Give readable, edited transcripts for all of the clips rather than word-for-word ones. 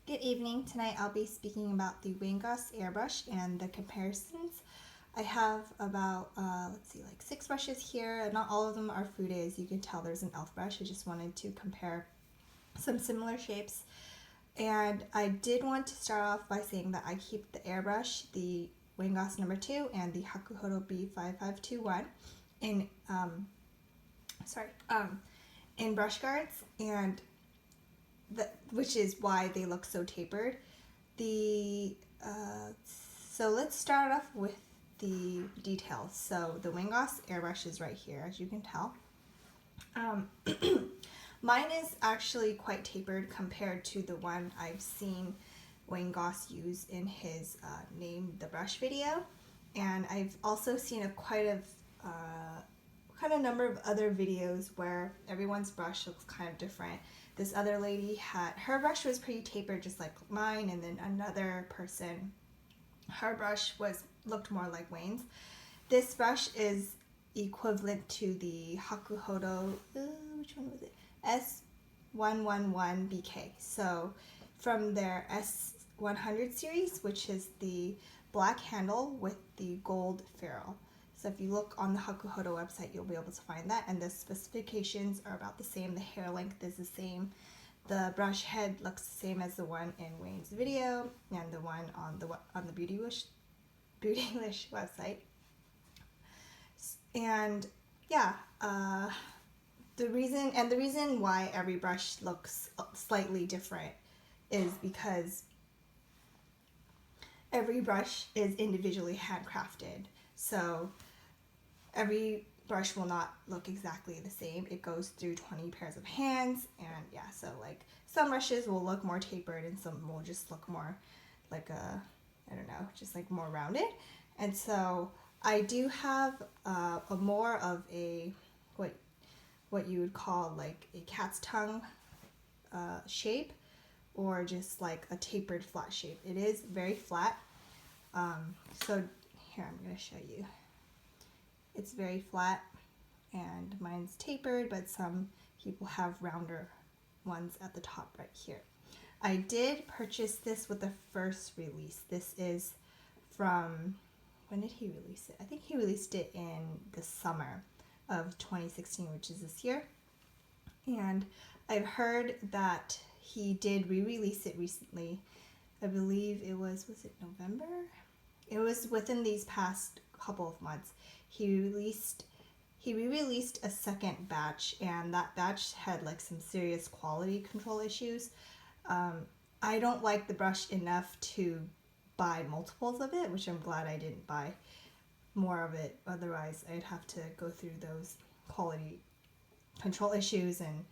Good evening. Tonight I'll be speaking about the Wayne Goss Air-Brush and the comparisons. I have about, like 6 brushes here. Not all of them are Fude. As you can tell, there's an elf brush. I just wanted to compare some similar shapes. And I did want to start off by saying that I keep the airbrush, the Wayne Goss number 2, and the Hakuhodo B5521 in, in brush guards, and which is why they look so tapered. So let's start off with the details. So the Wayne Goss airbrush is right here, as you can tell. Mine is actually quite tapered compared to the one I've seen Wayne Goss use in his Name the Brush video, and I've also seen quite a number of other videos where everyone's brush looks kind of different. This other lady her brush was pretty tapered, just like mine, and then another person, her brush looked more like Wayne's. This brush is equivalent to the Hakuhodo, which one was it? S111BK. So from their S100 series, which is the black handle with the gold ferrule. So if you look on the Hakuhodo website, you'll be able to find that, and the specifications are about the same. The hair length is the same. The brush head looks the same as the one in Wayne's video and the one on the Beautylish website. And yeah, the reason why every brush looks slightly different is because every brush is individually handcrafted. So every brush will not look exactly the same. It goes through 20 pairs of hands, and yeah, so like some brushes will look more tapered and some will just look more like just like more rounded. And so I do have more of a what you would call like a cat's tongue shape, or just like a tapered flat shape. It is very flat. So here, I'm going to show you. It's very flat, and mine's tapered, but some people have rounder ones at the top right here. I did purchase this with the first release. This is from, when did he release it? I think he released it in the summer of 2016, which is this year. And I've heard that he did re-release it recently. I believe it was it November? It was within these past couple of months. He re-released a second batch, and that batch had like some serious quality control issues. I don't like the brush enough to buy multiples of it, which I'm glad I didn't buy more of it. Otherwise, I'd have to go through those quality control issues, and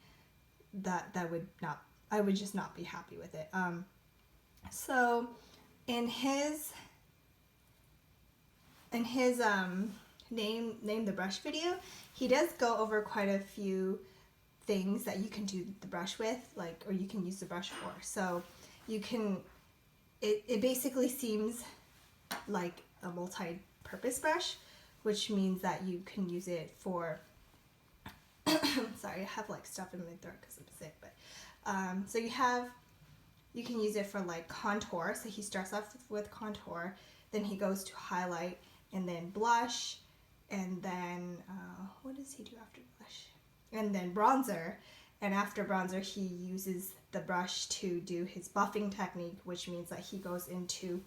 I would just not be happy with it. So in his name the brush video, he does go over quite a few things that you can do the brush with, or you can use the brush for. So you can, it basically seems like a multi-purpose brush, which means that you can use it for sorry, I have like stuff in my throat because I'm sick, but so you can use it for like contour. So he starts off with contour, then he goes to highlight, and then blush, and then what does he do after blush? And then bronzer. And after bronzer, he uses the brush to do his buffing technique, which means that he goes into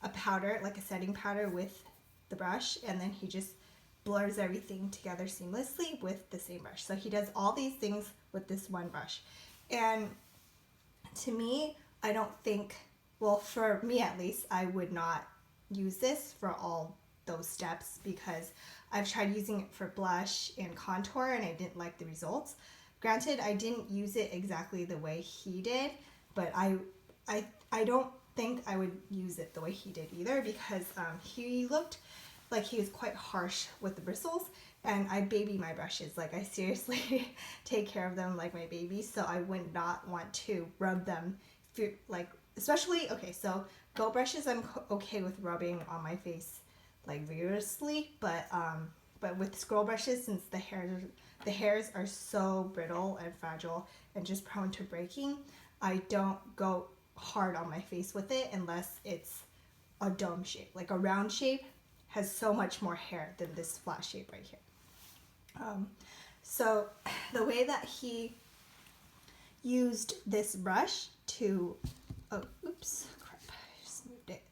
a powder, like a setting powder, with the brush, and then he just blurs everything together seamlessly with the same brush. So he does all these things with this one brush. And to me, I don't think, well, for me at least, I would not use this for all those steps, because I've tried using it for blush and contour and I didn't like the results. Granted, I didn't use it exactly the way he did, but I don't think I would use it the way he did either, because he looked like he was quite harsh with the bristles, and I baby my brushes. Like, I seriously take care of them like my babies, so I would not want to rub them, especially, okay, so goat brushes I'm okay with rubbing on my face like vigorously, but with scroll brushes, since the hairs are so brittle and fragile and just prone to breaking, I don't go hard on my face with it unless it's a dome shape. Like a round shape has so much more hair than this flat shape right here. So the way that he used this brush to, oh, oops, crap, I just moved it.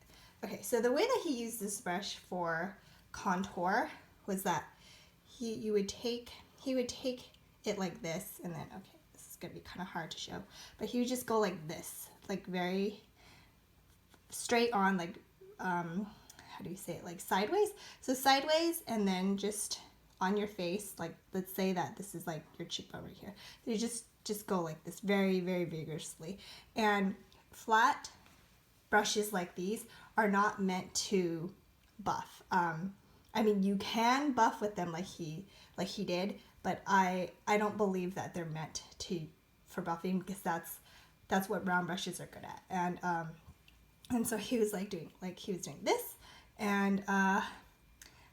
Okay, so the way that he used this brush for contour was that he would take it like this, and then, okay, this is gonna be kind of hard to show, but he would just go like this, like very straight on, like, how do you say it, like sideways? So sideways, and then just on your face, like, let's say that this is like your cheekbone right here. So you just go like this very, very vigorously. And flat brushes like these are not meant to buff. I mean, you can buff with them like he did, but I don't believe that they're meant for buffing, because that's what round brushes are good at. And so he was like doing this, and I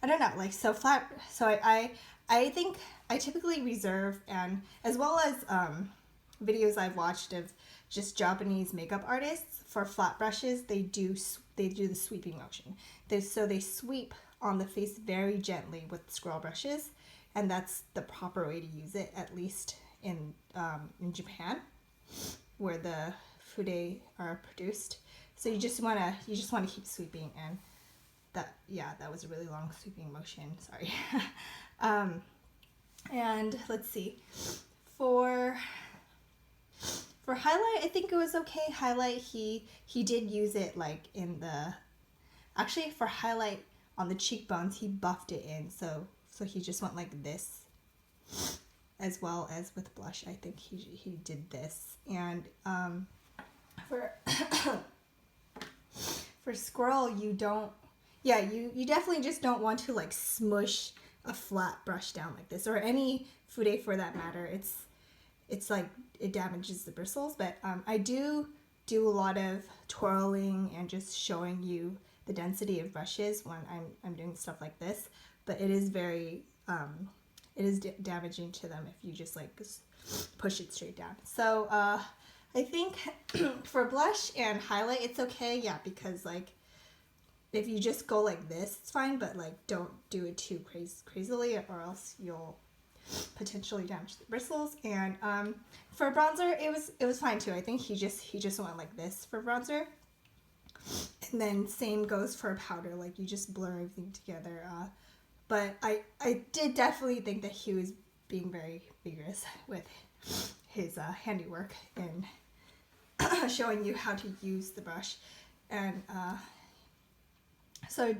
don't know, like, so flat. So I think I typically reserve, and as well as videos I've watched of just Japanese makeup artists, for flat brushes, they do the sweeping motion. So they sweep on the face very gently with scroll brushes, and that's the proper way to use it, at least in Japan, where the Fude are produced. So you just want to keep sweeping, and that was a really long sweeping motion, sorry. And let's see, for highlight, I think it was okay. Highlight, he did use it like in actually for highlight on the cheekbones, he buffed it in, so he just went like this, as well as with blush. I think he did this. And for for squirrel, you definitely just don't want to like smush a flat brush down like this, or any Fude for that matter. It's like it damages the bristles. But I do a lot of twirling and just showing you the density of brushes when I'm doing stuff like this. But it is very damaging to them if you just like push it straight down. So I think for blush and highlight, it's okay, yeah, because like if you just go like this, it's fine, but like don't do it too crazily, or else you'll potentially damage the bristles. And for bronzer, it was fine too. I think he just went like this for bronzer. And then same goes for powder, like you just blur everything together. But I did definitely think that he was being very vigorous with his handiwork and showing you how to use the brush. And so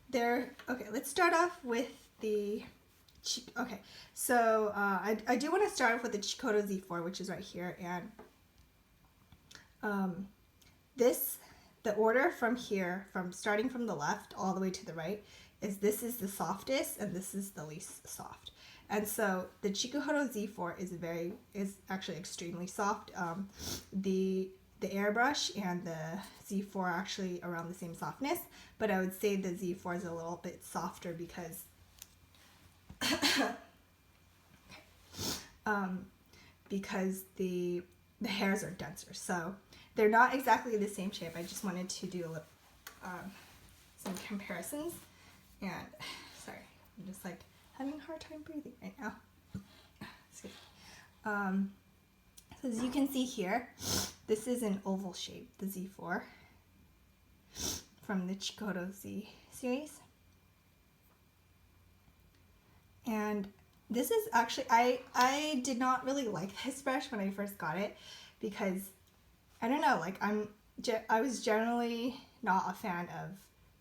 there, okay, let's start off with the cheek. Okay, so I do want to start off with the Chikoto Z4, which is right here. And the order from here, starting from the left all the way to the right, this is the softest and this is the least soft. And so the Chikuhodo Z4 is actually extremely soft. The airbrush and the Z4 are actually around the same softness, but I would say the Z4 is a little bit softer because because the hairs are denser. So they're not exactly the same shape. I just wanted to do some comparisons. And sorry, I'm just like having a hard time breathing right now. So as you can see here, this is an oval shape, the Z4 from the Chikoto Z series. And this is actually, I did not really like this brush when I first got it, because I don't know, like I was generally not a fan of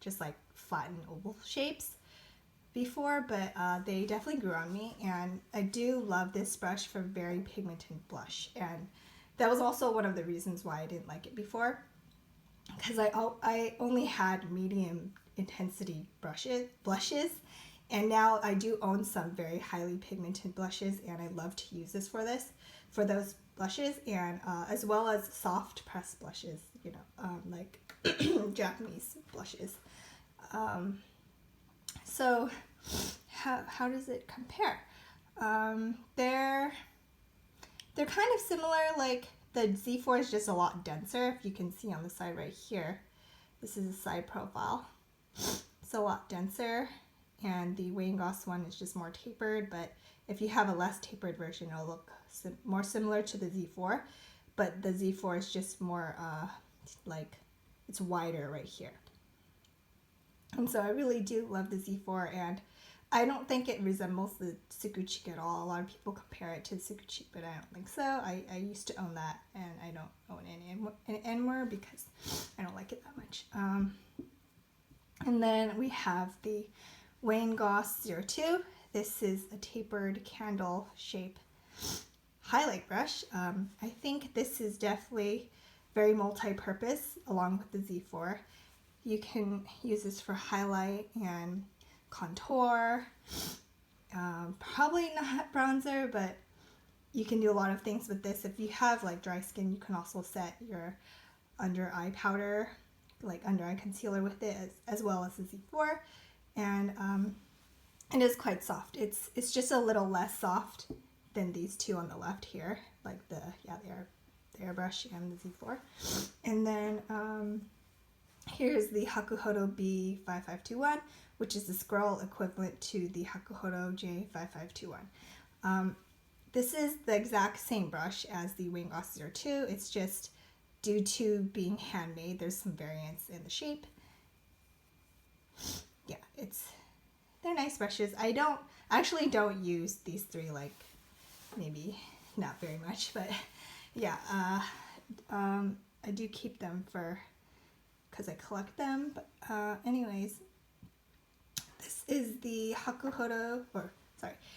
just like flat and oval shapes before, but they definitely grew on me, and I do love this brush for very pigmented blush. And that was also one of the reasons why I didn't like it before, because I only had medium intensity blushes, and now I do own some very highly pigmented blushes, and I love to use this for those blushes, and as well as soft pressed blushes, you know, like Japanese blushes. So how does it compare? They're kind of similar. Like the Z4 is just a lot denser. If you can see on the side right here, this is a side profile. It's a lot denser, and the Wayne Goss one is just more tapered, but if you have a less tapered version, it'll look more similar to the Z4, but the Z4 is just more like it's wider right here. And so I really do love the Z4, and I don't think it resembles the Tsukuchik at all. A lot of people compare it to the Tsukuchik, but I don't think so. I used to own that, and I don't own it anymore because I don't like it that much. And then we have the Wayne Goss 02. This is a tapered candle shape highlight brush. I think this is definitely very multi-purpose along with the Z4. You can use this for highlight and contour, probably not bronzer, but you can do a lot of things with this. If you have like dry skin, you can also set your under eye powder, like under eye concealer with it, as well as the Z4, and it is quite soft. It's just a little less soft than these two on the left here, like the airbrush and the Z4. And then here's the Hakuhodo B5521, which is the scroll equivalent to the Hakuhodo J5521. This is the exact same brush as the Wayne Goss 02. It's just due to being handmade, there's some variance in the shape. Yeah, they're nice brushes. I actually don't use these three, like maybe not very much, but yeah, I do keep them because I collect them. But anyways, this is the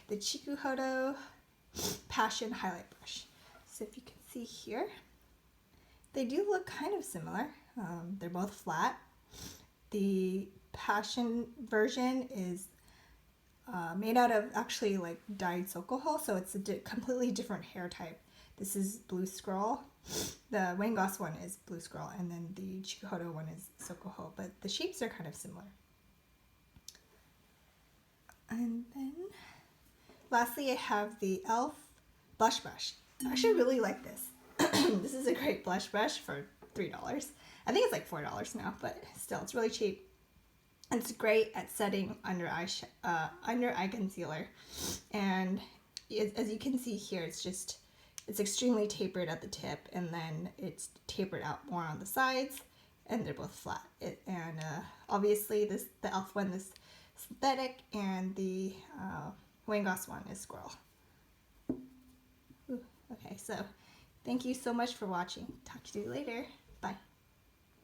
the Chikuhodo Passion Highlight Brush. So if you can see here, they do look kind of similar. They're both flat. The Passion version is made out of actually like dyed sokoho, so it's a completely different hair type. This is blue scroll. The Wayne Goss one is blue scroll, and then the Chikuhodo one is sokoho, but the shapes are kind of similar. And then lastly, I have the e.l.f. blush brush. I actually really like this. This is a great blush brush for $3. I think it's like $4 now, but still, it's really cheap. And it's great at setting under eye concealer. And as you can see here, it's extremely tapered at the tip, and then it's tapered out more on the sides, and they're both flat. Obviously, the e.l.f. one is synthetic, and the Wayne Goss one is squirrel. Ooh, okay, so thank you so much for watching. Talk to you later. Bye.